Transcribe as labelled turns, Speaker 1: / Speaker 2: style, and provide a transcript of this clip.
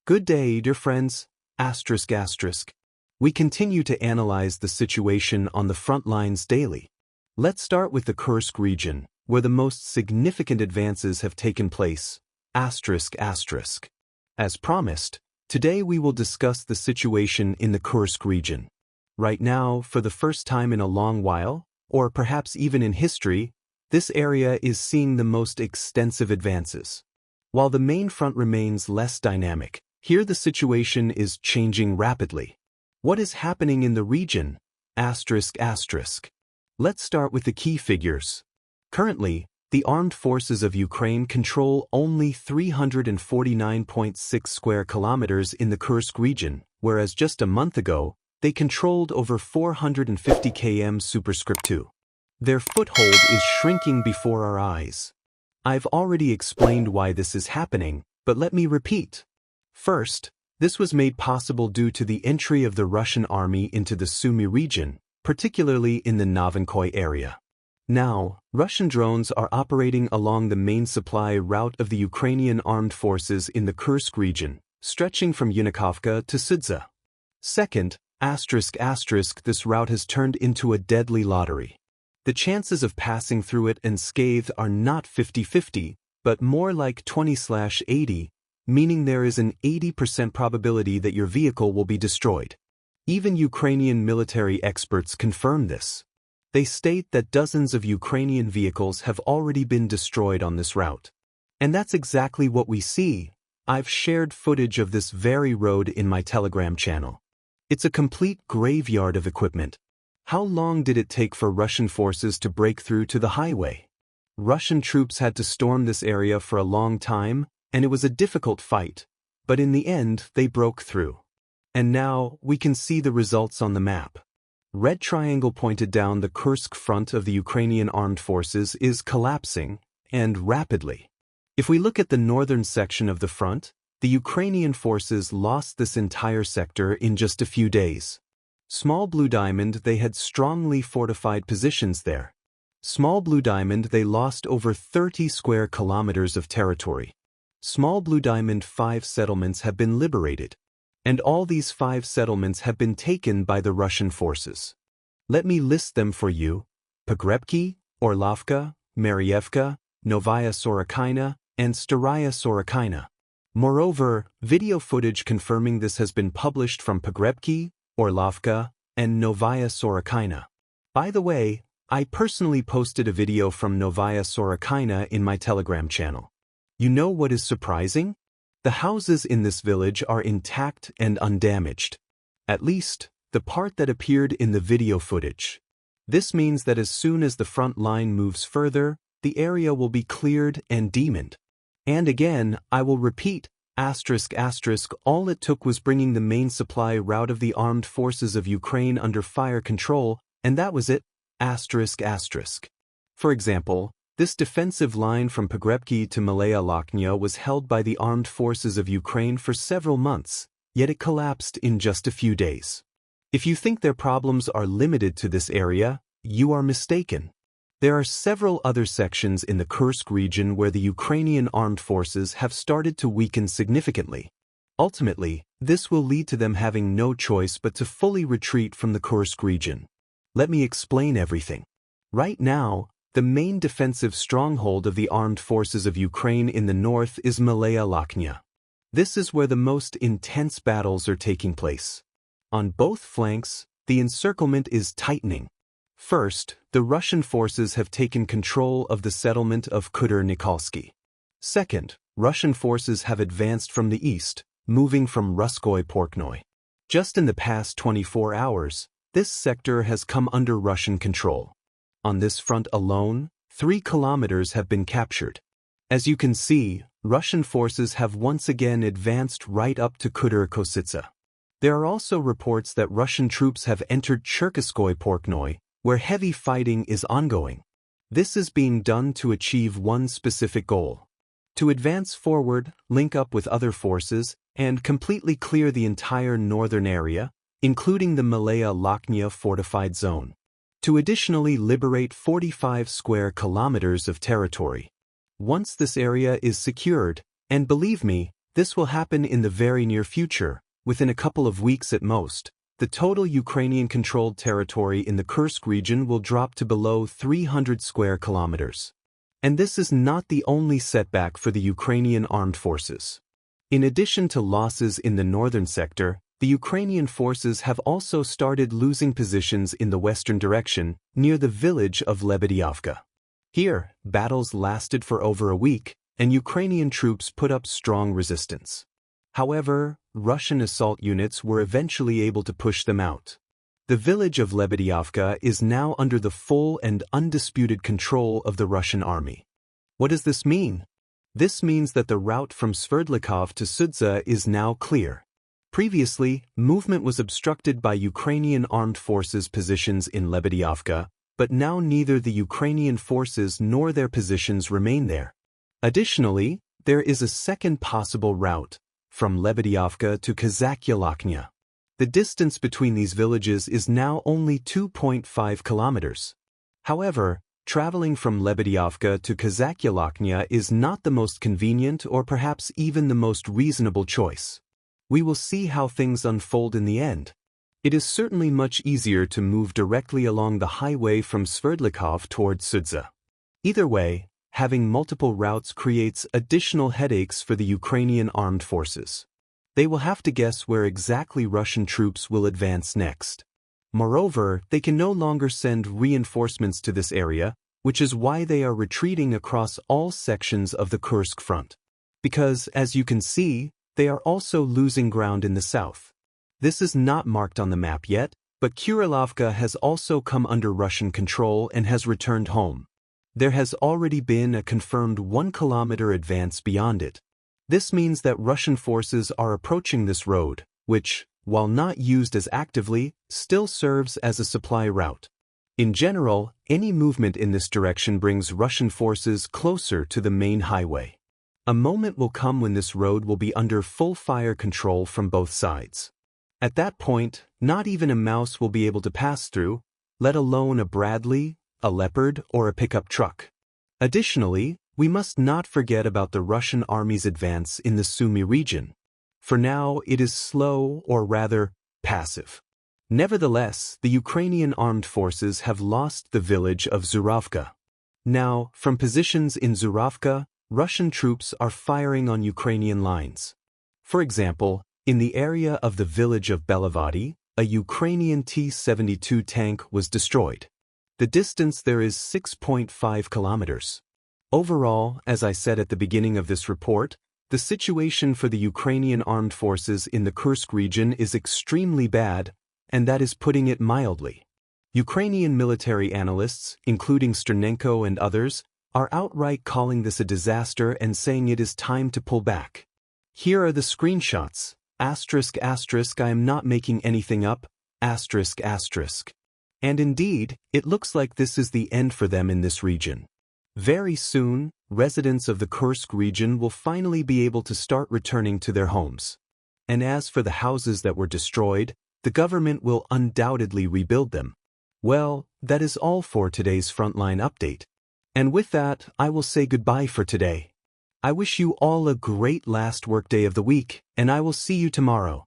Speaker 1: Good day, dear friends. Asterisk asterisk. We continue to analyze the situation on the front lines daily. Let's start with the Kursk region, where the most significant advances have taken place. Asterisk asterisk. As promised, today we will discuss the situation in the Kursk region. Right now, for the first time in a long while, or perhaps even in history, this area is seeing the most extensive advances. While the main front remains less dynamic, here the situation is changing rapidly. What is happening in the region? Asterisk asterisk. Let's start with the key figures. Currently, the armed forces of Ukraine control only 349.6 square kilometers in the Kursk region, whereas just a month ago, they controlled over 450 km superscript 2. Their foothold is shrinking before our eyes. I've already explained why this is happening, but let me repeat. First, this was made possible due to the entry of the Russian army into the Sumy region, particularly in the Novinkoy area. Now, Russian drones are operating along the main supply route of the Ukrainian armed forces in the Kursk region, stretching from Yunakovka to Sudza. Second, this route has turned into a deadly lottery. The chances of passing through it unscathed are not 50-50, but more like 20/80, meaning there is an 80% probability that your vehicle will be destroyed. Even Ukrainian military experts confirm this. They state that dozens of Ukrainian vehicles have already been destroyed on this route. And that's exactly what we see. I've shared footage of this very road in my Telegram channel. It's a complete graveyard of equipment. How long did it take for Russian forces to break through to the highway? Russian troops had to storm this area for a long time, and it was a difficult fight, but in the end they broke through. And now we can see the results on the map. Red triangle pointed down the Kursk front of the Ukrainian armed forces is collapsing, and rapidly. If we look at the northern section of the front, the Ukrainian forces lost this entire sector in just a few days. Small Blue Diamond, they had strongly fortified positions there. Small Blue Diamond, they lost over 30 square kilometers of territory. Small Blue Diamond 5 settlements have been liberated, and all these 5 settlements have been taken by the Russian forces. Let me list them for you: Pogrebki, Orlovka, Marievka, Novaya Sorokaina, and Staraya Sorokaina. Moreover, video footage confirming this has been published from Pogrebki, Orlovka, and Novaya Sorokaina. By the way, I personally posted a video from Novaya Sorokaina in my Telegram channel. You know what is surprising? The houses in this village are intact and undamaged. At least, the part that appeared in the video footage. This means that as soon as the front line moves further, the area will be cleared and demoned. And again, I will repeat, all it took was bringing the main supply route of the armed forces of Ukraine under fire control, and that was it, For example, this defensive line from Pogrebki to Malaya Loknya was held by the armed forces of Ukraine for several months, yet it collapsed in just a few days. If you think their problems are limited to this area, you are mistaken. There are several other sections in the Kursk region where the Ukrainian armed forces have started to weaken significantly. Ultimately, this will lead to them having no choice but to fully retreat from the Kursk region. Let me explain everything. Right now, the main defensive stronghold of the armed forces of Ukraine in the north is Malaya Loknya. This is where the most intense battles are taking place. On both flanks, the encirclement is tightening. First, the Russian forces have taken control of the settlement of Kudar-Nikolsky. Second, Russian forces have advanced from the east, moving from Ruskoy-Porknoy. Just in the past 24 hours, this sector has come under Russian control. On this front alone, 3 kilometers have been captured. As you can see, Russian forces have once again advanced right up to Kudar-Kositsa. There are also reports that Russian troops have entered Cherkaskoy-Porknoy, where heavy fighting is ongoing. This is being done to achieve one specific goal: to advance forward, link up with other forces, and completely clear the entire northern area, including the Malaya Loknya fortified zone. To additionally liberate 45 square kilometers of territory. Once this area is secured, and believe me, This will happen in the very near future, within a couple of weeks at most. The total Ukrainian-controlled territory in the Kursk region will drop to below 300 square kilometers. And this is not the only setback for the Ukrainian armed forces. In addition to losses in the northern sector, the Ukrainian forces have also started losing positions in the western direction, near the village of Lebedyovka. Here, battles lasted for over a week, and Ukrainian troops put up strong resistance. However, Russian assault units were eventually able to push them out. The village of Lebedyovka is now under the full and undisputed control of the Russian army. What does this mean? This means that the route from Sverdlikov to Sudza is now clear. Previously, movement was obstructed by Ukrainian armed forces' positions in Lebedyovka, but now neither the Ukrainian forces nor their positions remain there. Additionally, there is a second possible route, from Lebedyovka to Loknya. The distance between these villages is now only 2.5 kilometers. However, traveling from Lebedyovka to Loknya is not the most convenient or perhaps even the most reasonable choice. We will see how things unfold in the end. It is certainly much easier to move directly along the highway from Sverdlikov toward Sudza. Either way, having multiple routes creates additional headaches for the Ukrainian armed forces. They will have to guess where exactly Russian troops will advance next. Moreover, they can no longer send reinforcements to this area, which is why they are retreating across all sections of the Kursk front. Because, as you can see, they are also losing ground in the south. This is not marked on the map yet, but Kurilovka has also come under Russian control and has returned home. There has already been a confirmed 1-kilometer advance beyond it. This means that Russian forces are approaching this road, which, while not used as actively, still serves as a supply route. In general, any movement in this direction brings Russian forces closer to the main highway. A moment will come when this road will be under full fire control from both sides. At that point, not even a mouse will be able to pass through, let alone a Bradley, a Leopard, or a pickup truck. Additionally, we must not forget about the Russian army's advance in the Sumy region. For now, it is slow, or rather, passive. Nevertheless, the Ukrainian armed forces have lost the village of Zuravka. Now, from positions in Zuravka, Russian troops are firing on Ukrainian lines. For example, in the area of the village of Belavadi, a Ukrainian T-72 tank was destroyed. The distance there is 6.5 kilometers. Overall, as I said at the beginning of this report, the situation for the Ukrainian armed forces in the Kursk region is extremely bad, and that is putting it mildly. Ukrainian military analysts, including Sternenko and others, are outright calling this a disaster and saying it is time to pull back. Here are the screenshots. Asterisk asterisk, I am not making anything up. Asterisk asterisk. And indeed, it looks like this is the end for them in this region. Very soon, residents of the Kursk region will finally be able to start returning to their homes. And as for the houses that were destroyed, the government will undoubtedly rebuild them. Well, that is all for today's Frontline update. And with that, I will say goodbye for today. I wish you all a great last workday of the week, and I will see you tomorrow.